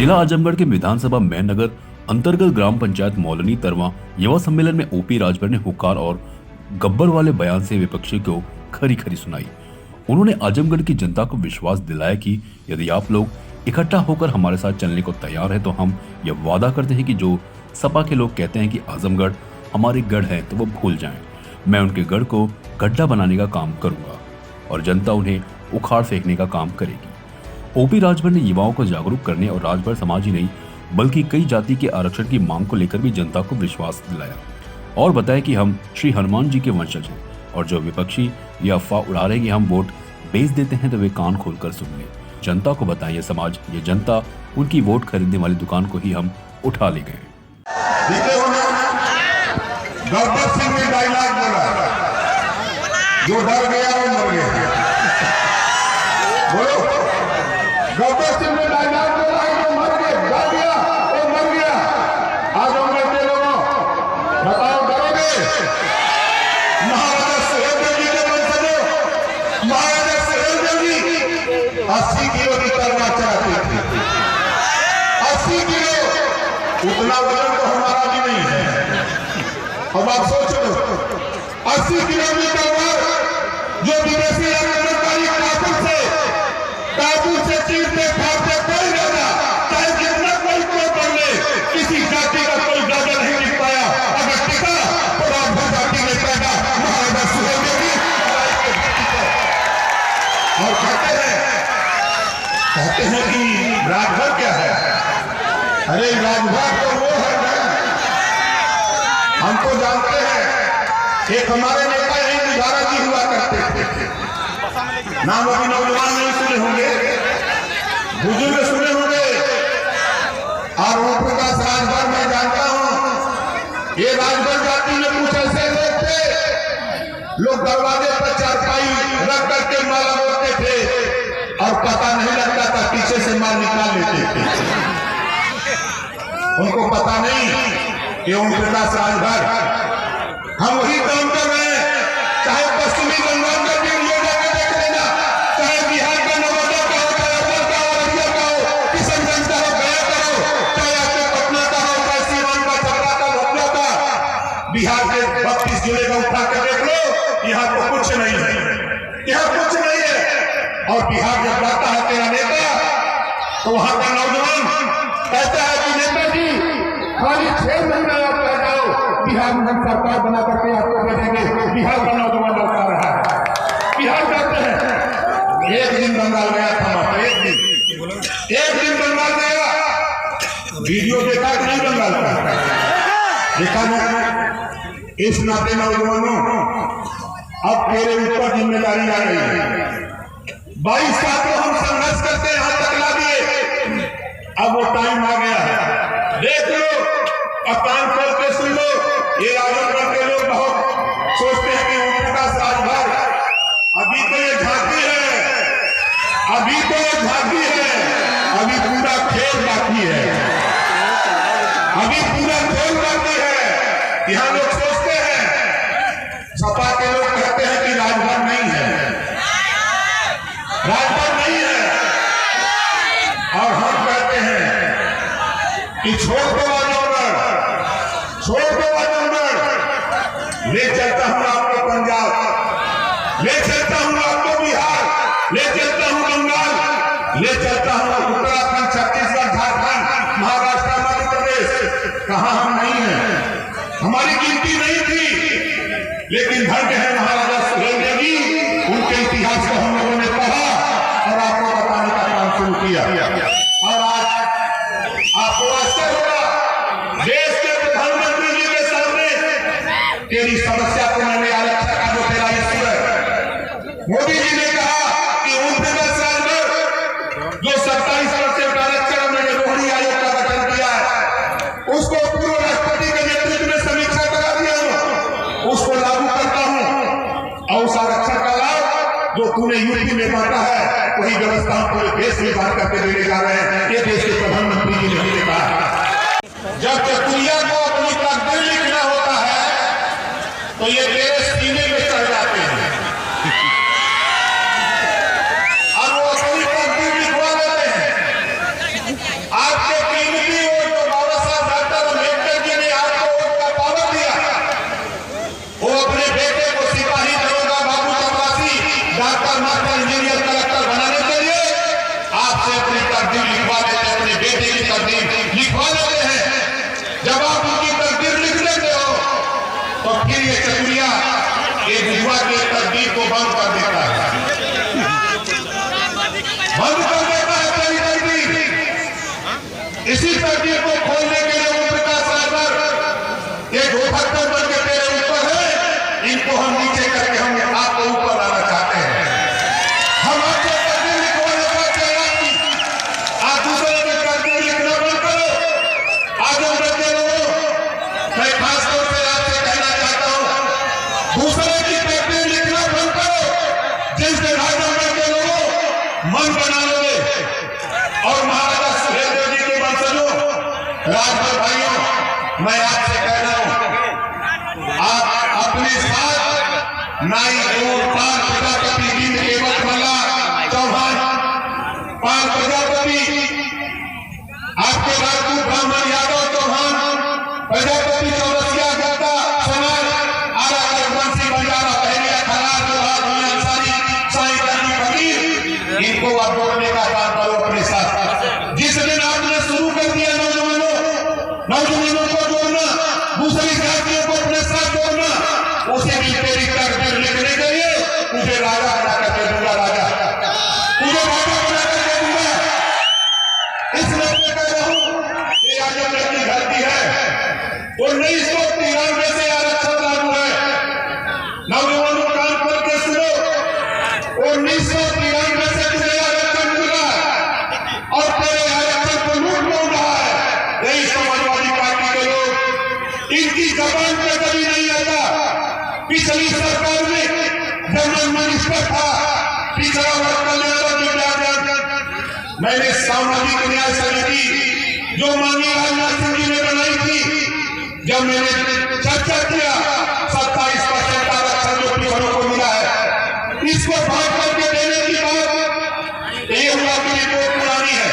जिला आजमगढ़ के विधानसभा मेहनगर अंतर्गत ग्राम पंचायत मौलनी तरवा युवा सम्मेलन में ओपी राजभर ने हुक्कार और गब्बर वाले बयान से विपक्षी को खरी खरी सुनाई। उन्होंने आजमगढ़ की जनता को विश्वास दिलाया कि यदि आप लोग इकट्ठा होकर हमारे साथ चलने को तैयार है तो हम यह वादा करते हैं कि जो सपा के लोग कहते हैं कि आजमगढ़ हमारे गढ़ है तो वो भूल जाएं। मैं उनके गढ़ को गड्ढा बनाने का काम करूंगा और जनता उन्हें उखाड़ फेंकने का काम करेगी। ओपी राजभर ने युवाओं को जागरूक करने और राजभर समाज ही नहीं बल्कि कई जाति के आरक्षण की मांग को लेकर भी जनता को विश्वास दिलाया और बताया कि हम श्री हनुमान जी के वंशज हैं और जो विपक्षी ये अफवाह उड़ा रहे हैं कि हम वोट बेच देते हैं तो वे कान खोलकर सुन लें। जनता को बताएं ये समाज ये जनता उनकी वोट खरीदने वाली दुकान को ही हम उठा ले गए। गब्बर सिंह ने डायलॉग बोला, जो डर गया वो मर गया। बोलो, गब्बर सिंह ने डायलॉग बोला है, जो मर गया, डर गया वो मर गया। आजमगढ़ के लोगों बताओ, डरोगे? महाराजा सुहेलदेव जी के वंशजों, महाराजा सुहेलदेव जी 80 किलो की तलवार चलाते थे। 80 किलो, उतना वजन तो हमारा भी नहीं है। अब आप सोच लो, 80 किलोमीटर पर जो विदेशी आक्रमणकारी काबुल से चीरते फाड़ते कोई रहना, चाहे जितना कोई कर ले, किसी जाति का कोई दादा नहीं टिक पाया। अगर टिका तो राजभर जाति में पैदा महाराजा सुहेलदेव जी और कहते हैं कि राजभर क्या है? अरे राजभर तो वो है ना, हम तो जानते हैं। एक हमारे नेता यही गुजारा जी हुआ करते थे, नाम अभी नौजवान नहीं सुने होंगे, बुजुर्ग सुने होंगे। और ओम प्रकाश राजभर मैं जानता हूं, ये राजभर जाति में कुछ ऐसे लोग थे, लोग दरवाजे पर चारपाई रख करके माला बोलते थे और पता नहीं लगता था, पीछे से माल निकाल लेते थे। उनको पता नहीं कि ओम प्रकाश राजभर हम वही काम कर रहे हैं। चाहे पश्चिमी बंगाल का वीडियो जाकर देख लेना, चाहे बिहार का नवादा का हो, चाहे अरवल का हो, अररिया का हो, किशनगंज का हो, गया का हो, चाहे आपके पटना का हो, चाहे सीवान का, छपरा का, भोजपुर का, बिहार के 32 जिले का उठा कर देख लो, यहाँ तो कुछ नहीं है, यहाँ कुछ नहीं है। और बिहार जब जाता है तेरा नेता, तो वहां का नौजवान कहता है कि नेताजी खाली 6 महीने आप रह जाओ, बिहार में हम सरकार बना करके आपको भेजेंगे। बिहार का नौजवान लौटा रहा है, बिहार जाते हैं। एक दिन बंगाल गया था, माता एक दिन बंगाल गया, वीडियो देखा कि नहीं बंगाल का? देखा ना। इस नाते नौजवानों, अब तेरे ऊपर जिम्मेदारी आ रही है। 22 साल तो हम संघर्ष करते यहां तक ला दिए, अब वो टाइम आ गया है। देख लो, अब कान खोल के सुन लो, ये आजमगढ़ के लोग बहुत सोचते हैं कि ओम प्रकाश राजभर अभी तो ये झांकी है, अभी तो ये झांकी है, अभी पूरा खेल बाकी है, अभी पूरा खेल बाकी है। यहाँ लोग सोचते हैं, सपा के लोग कहते हैं कि राजभर नहीं है, राजभर नहीं है, और हम कहते हैं कि छोड़ दो आजमगढ़, छोड़ दो आजमगढ़, ले चलता हूं आपको पंजाब, ले चलता हूं आपको बिहार, ले चलता हूं बंगाल, ले चलता हूं उत्तराखंड, छत्तीसगढ़, झारखंड, महाराष्ट्र, मध्य प्रदेश। कहां हम नहीं है, हमारी गिनती नहीं थी, लेकिन धन्य है महाराजा सुहेलदेव जी, उनके इतिहास को हम लोगों ने पढ़ा और आपको बताने का काम शुरू किया। और आज आपको आश्चर्य होगा, देश के प्रधानमंत्री जी के सामने तेरी समस्या को मैंने आरक्षण का जो तेरा इश्यू है, मोदी जी ने कहा कि ओम प्रकाश राजभर जो 27% आरक्षण मैंने रोहिणी आयोग का गठन किया है, उसको पूर्व राष्ट्रपति के नेतृत्व में समीक्षा करा दिया हूं, उसको लागू करता हूं और उस आरक्षण का लाभ जो तूने यूपी में बांटा है, वही व्यवस्था पूरे देश में बांट करके देने जा रहे हैं। ये देश के प्रधानमंत्री जी ने हमने कहा, जब चतुरिया को अपनी तकदीर लिखना होता है तो ये तेरे सीने में चढ़ जाते हैं और वो अपनी तकदीर लिखवा देते हैं। आपके डॉक्टर मास्टर इंजीनियर कलेक्टर बनाने के लिए आपसे अपनी तकदीर लिखवा देते हैं, अपनी बेटी की तकदीर लिखवा देते हैं। जब आप उनकी तकदीर लिख देते हो तो फिर ये चतुरिया ये विधवा की तकदीर को बंद कर देता है, बंद कर देता है तेरी तकदीर। इसी तकदीर को खोलने के लिए ओम प्रकाश राजभर एक धोखाधड़ बन के तेरे ऊपर है, इनको हम नीचे करके हम आपको ऊपर लाना चाहते हैं। हम आपको तकदीर लिखवाना चाहते हैं आपकी, आप दूसरे की तकदीर लिखना बंद करो। आजमगढ़ के लोगों, मैं खास तौर से आपसे कहना चाहता हूं, दूसरे की तकदीर लिखना बंद करो। जिस दिन आजमगढ़ के लोगों मन बना लोगे और महाराजा सुहेलदेव जी के वंशजों, राजभर भाइयों, मैं आपसे कह रहा हूं, आप अपने साथ नाई और पाल प्रजापति बिंद केवट मल्ला चौहान, पाल प्रजापति, आपके राजपूत ब्राह्मण यादव चौहान, प्रजापति चौरसिया गुप्ता समाज, आला रघुवंशी बंजारा बहरिया खरार लोहा भूया अंसारी साईं गांधी फकीर, इनको आप जोड़ने का काम करो अपने साथ। जिस दिन आपने शुरू कर दिया नौजवानों को जोड़ना, दूसरी जातियों को अपने साथ जोड़ना, उसी दिन तेरी तकदीर लिखने के लिए तुझे राजा बना करके दूंगा, राजा तुझे राजा बना करके दूंगा। इसलिए मैं कह रहा हूं ये आजमगढ़ की धरती है, 1993 से आरक्षण लागू है। नौजवानों कान खोल के सुनो, 1993 से तुझे आरक्षण मिला और तेरे आरक्षण को लूट लूट रहा है यही समाजवादी पार्टी के लोग। इनकी जबान पे कभी नहीं आता। पिछली सरकार में जनरल मिनिस्टर था पिछड़ा वर्ग कल्याण विद्यार्थी, मैंने सामाजिक न्याय समिति जो माननीय राजनाथ सिंह जी ने बनाई थी, जब मैंने चर्चा किया 27% आरक्षण जो पिछड़ों को मिला है, इसको भाग करके देने की बात ये हुआ कि रिपोर्ट पुरानी है।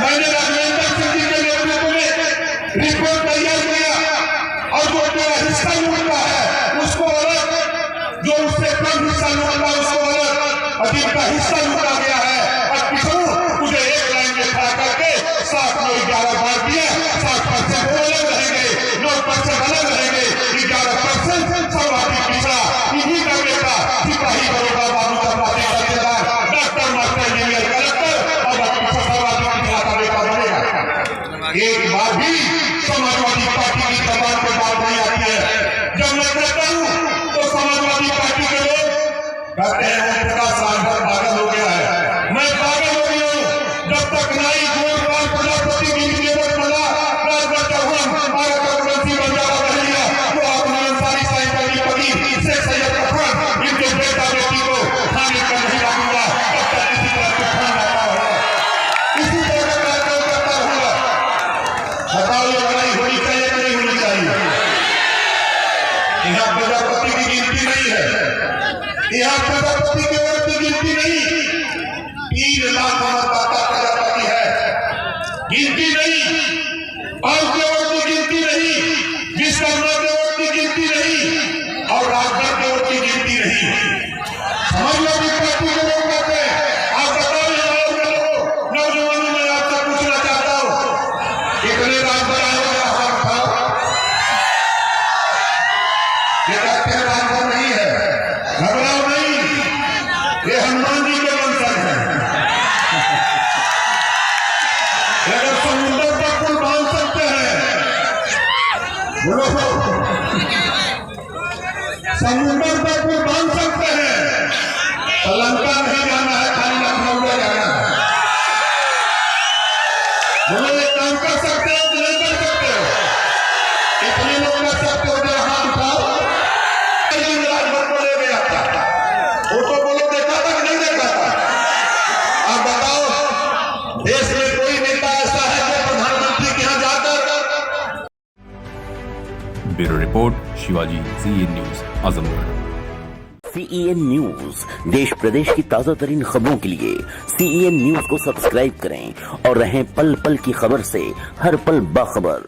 मैंने राघवेंद्र सिंह जी के नेतृत्व में रिपोर्ट तैयार किया और जो तेरा हिस्सा मिलता है उसको अलग, जो उससे कम हिस्सा मिलता है उसको अलग, अधिक का हिस्सा लूटा गया है। और पिछड़ों तुझे एक लाइन में खड़ा करके 7 में 11 बार दिया, 7% वो अलग रहेंगे, 9% अलग रहेंगे, 11% सर्वाधिक पिछड़ा इन्हीं का बेटा सिपाही बड़ोगा बाबू का पार्टी ठेकेदार डॉक्टर मास्टर इंजीनियर कलेक्टर और सर्वाधिक पिछड़ा का बेटा बनेगा। एक बार भी समाजवादी पार्टी की जबान पे बात नहीं आती है। जब मैं कहता हूं तो समाजवादी पार्टी के लोग कहते हैं ओम प्रकाश राजभर पागल हो गया है। मैं पागल हो गया हूं जब तक नाई गोपाल प्रजापति बिंद केवट मल्ला राजभर चौहान आला रघुवंशी बंजारा बहरिया जो आपने अंसारी साईं गांधी फकीर शेख सैयद अफर इनके बेटा बेटी को खाने का नहीं लागूंगा तब तक किसी तरह से खाना आता होगा, इसी तरह का काम करता होगा। बताओ ये लड़ाई होनी चाहिए कि नहीं होनी चाहिए? यहाँ प्रजापति की गिनती नहीं है, यहाँ प्रजापति के वर्ग की गिनती नहीं, 3 लाख मतदाता प्रजापति है, गिनती नहीं। और के वर्ग की गिनती नहीं, विश्वकर्मा के वर्ग की गिनती नहीं और राजभर के वर्ग की गिनती नहीं। समाजवादी पार्टी के लोग कहते हैं। आप बताओ नौजवानों में आपसे पूछना चाहता हूं, कितने राजभर आए हो यहाँ बताओ? ये कहते हैं राजभर नहीं है, घबराओ नहीं, ये हनुमान जी के वंशज हैं। अगर समुद्र तक पुल बांध सकते हैं, बोलो समुद्र तक पुल बांध सकते हैं तो लंका नहीं जाना है, खाली लखनऊ में जाना है। बोलो ये काम कर सकते हो कि नहीं कर सकते हो? इतने लोग कर सकते हो जो हाथ उठाओ। राजभर को ले गया था, वो तो बोलो देखा था कि नहीं देखा था? अब बताओ देश में कोई नेता ऐसा है जो प्रधानमंत्री के यहाँ जाकर। Bureau report Shivaji CN news Azamgarh. CEN news देश प्रदेश की ताजा तरीन खबरों के लिए CEN न्यूज को सब्सक्राइब करें और रहें पल पल की खबर से हर पल बाखबर।